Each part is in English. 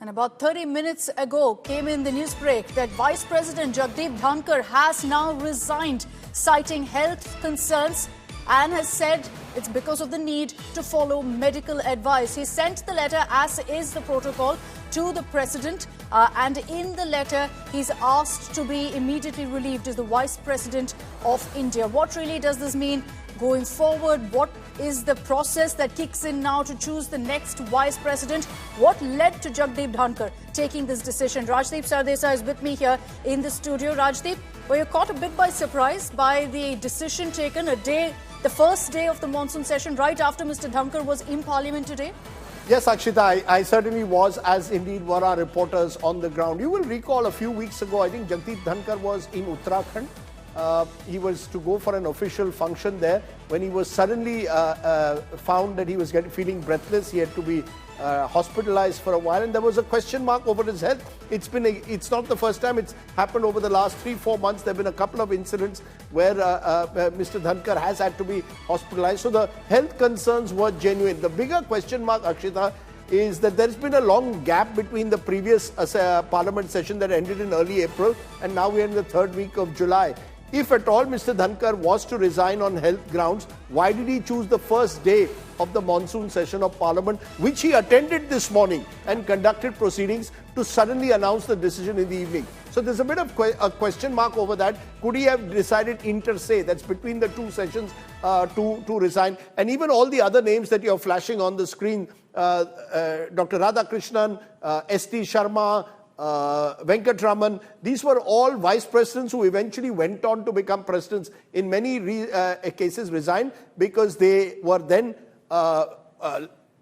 And about 30 minutes ago came in the news break that Vice President Jagdeep Dhankhar has now resigned, citing health concerns, and has said it's because of the need to follow medical advice. He sent the letter, as is the protocol, to the President, and in the letter he's asked to be immediately relieved as the Vice President of India. What really does this mean going forward? What is the process that kicks in now to choose the next Vice President? What led to Jagdeep Dhankhar taking this decision? Rajdeep Sardesai is with me here in the studio. Rajdeep, were you caught a bit by surprise by the decision taken the first day of the monsoon session, right after Mr. Dhankhar was in Parliament today? Yes, Akshita, I certainly was, as indeed were our reporters on the ground. You will recall a few weeks ago, I think Jagdeep Dhankhar was in Uttarakhand. He was to go for an official function there when he was suddenly found that he was feeling breathless. He had to be hospitalized for a while, and there was a question mark over his health. It's not the first time. It's happened over the last 3-4 months. There have been a couple of incidents where Mr. Dhankhar has had to be hospitalized. So the health concerns were genuine. The bigger question mark, Akshita, is that there's been a long gap between the previous Parliament session that ended in early April, and now we're in the third week of July. If at all Mr. Dhankhar was to resign on health grounds, why did he choose the first day of the monsoon session of Parliament, which he attended this morning and conducted proceedings, to suddenly announce the decision in the evening? So there's a bit of a question mark over that. Could he have decided inter se, that's between the two sessions, to resign? And even all the other names that you're flashing on the screen, Dr. Radhakrishnan, S.T. Sharma, Venkatraman, these were all vice presidents who eventually went on to become presidents. In many cases resigned because they were then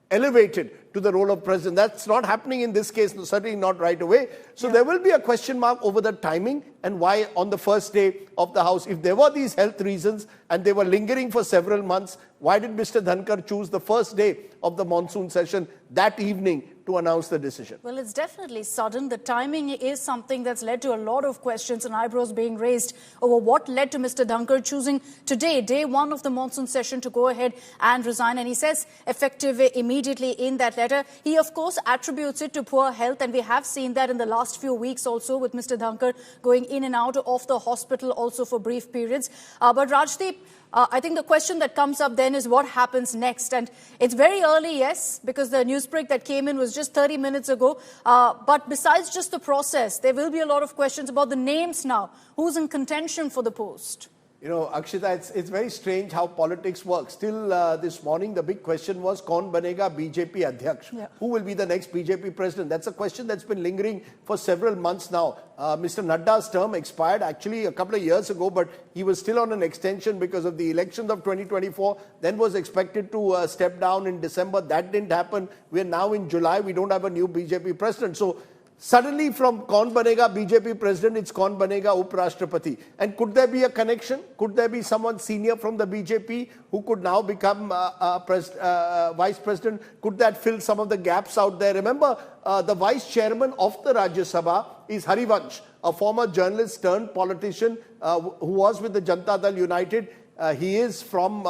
elevated to the role of president. That's not happening in this case, certainly not right away. So there will be a question mark over the timing and why on the first day of the House. If there were these health reasons and they were lingering for several months, why did Mr. Dhankhar choose the first day of the monsoon session that evening to announce the decision? Well, it's definitely sudden. The timing is something that's led to a lot of questions and eyebrows being raised over what led to Mr. Dhankhar choosing today, day one of the monsoon session, to go ahead and resign. And he says effective immediately in that letter. He, of course, attributes it to poor health, and we have seen that in the last few weeks also, with Mr. Dhankhar going in and out of the hospital also for brief periods. But Rajdeep, I think the question that comes up then is what happens next. And it's very early, yes, because the newsbreak that came in was just 30 minutes ago. But besides just the process, there will be a lot of questions about the names now. Who's in contention for the post? You know, Akshita, it's very strange how politics works. Still this morning, the big question was, Kaun banega BJP Adhyaksh? Yeah. Who will be the next BJP president? That's a question that's been lingering for several months now. Mr. Nadda's term expired actually a couple of years ago, but he was still on an extension because of the elections of 2024, then was expected to step down in December. That didn't happen. We're now in July. We don't have a new BJP president. So suddenly from Kaun banega BJP president, it's Kaun banega Up Rashtrapati. And could there be a connection? Could there be someone senior from the BJP who could now become vice president? Could that fill some of the gaps out there? Remember, the vice chairman of the Rajya Sabha is Harivansh, a former journalist turned politician who was with the Janata Dal United. He is from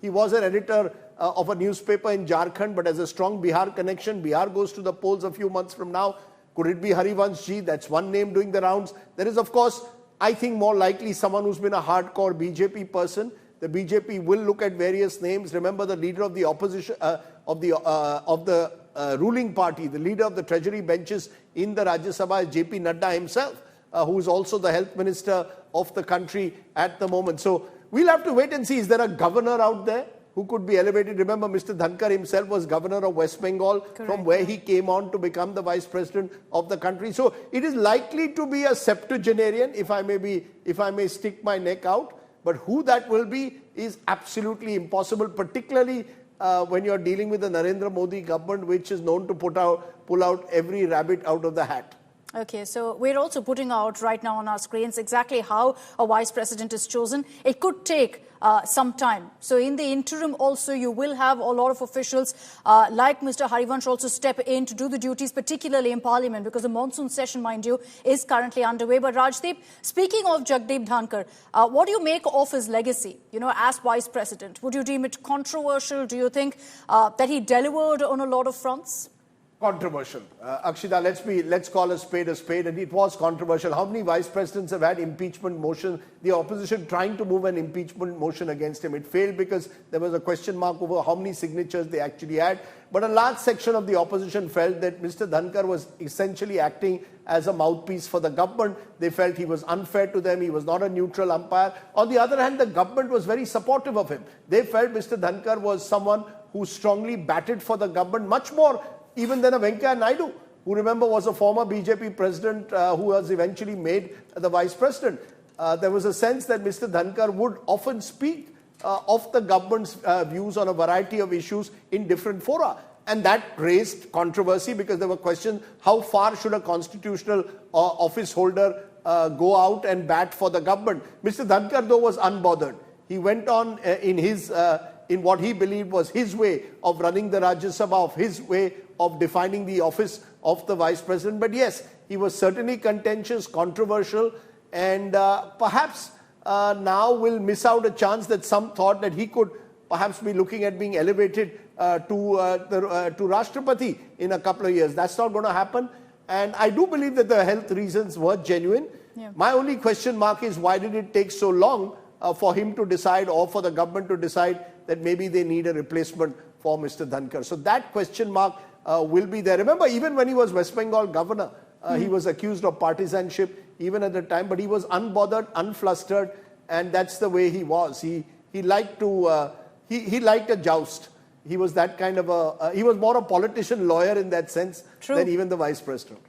he was an editor of a newspaper in Jharkhand, but has a strong Bihar connection. Bihar goes to the polls a few months from now. Could it be Harivansh ji? That's one name doing the rounds. There is, of course, I think more likely someone who's been a hardcore BJP person. The BJP will look at various names. Remember, the leader of the opposition, of the ruling party, the leader of the treasury benches in the Rajya Sabha is JP Nadda himself, who is also the health minister of the country at the moment. So we'll have to wait and see. Is there a governor out there who could be elevated? Remember, Mr. Dhankhar himself was governor of West Bengal, from where he came on to become the vice president of the country. So it is likely to be a septuagenarian, if I may stick my neck out. But who that will be is absolutely impossible, particularly when you're dealing with the Narendra Modi government, which is known to pull out every rabbit out of the hat. Okay, so we're also putting out right now on our screens exactly how a vice president is chosen. It could take some time. So in the interim also, you will have a lot of officials like Mr. Harivansh also step in to do the duties, particularly in Parliament, because the monsoon session, mind you, is currently underway. But Rajdeep, speaking of Jagdeep Dhankhar, what do you make of his legacy, as vice president? Would you deem it controversial? Do you think that he delivered on a lot of fronts? Controversial. Akshita, let's call a spade, and it was controversial. How many vice presidents have had impeachment motion? The opposition trying to move an impeachment motion against him. It failed because there was a question mark over how many signatures they actually had. But a large section of the opposition felt that Mr. Dhankhar was essentially acting as a mouthpiece for the government. They felt he was unfair to them. He was not a neutral umpire. On the other hand, the government was very supportive of him. They felt Mr. Dhankhar was someone who strongly batted for the government, much more even than a Venkaiah Naidu, who, remember, was a former BJP president who was eventually made the vice president. There was a sense that Mr. Dhankhar would often speak of the government's views on a variety of issues in different fora. And that raised controversy because there were questions, how far should a constitutional office holder go out and bat for the government? Mr. Dhankhar, though, was unbothered. He went on in what he believed was his way of running the Rajya Sabha, of his way of defining the office of the vice president. But yes, he was certainly contentious, controversial, and perhaps now will miss out a chance that some thought that he could perhaps be looking at being elevated to Rashtrapati in a couple of years. That's not going to happen. And I do believe that the health reasons were genuine. Yeah. My only question mark is, why did it take so long for him to decide, or for the government to decide that maybe they need a replacement for Mr. Dhankhar? So that question mark will be there. Remember, even when he was West Bengal governor, he was accused of partisanship even at the time, but he was unbothered, unflustered, and that's the way he was. He liked to he liked a joust. He was that kind of he was more a politician lawyer in that sense than even the vice president.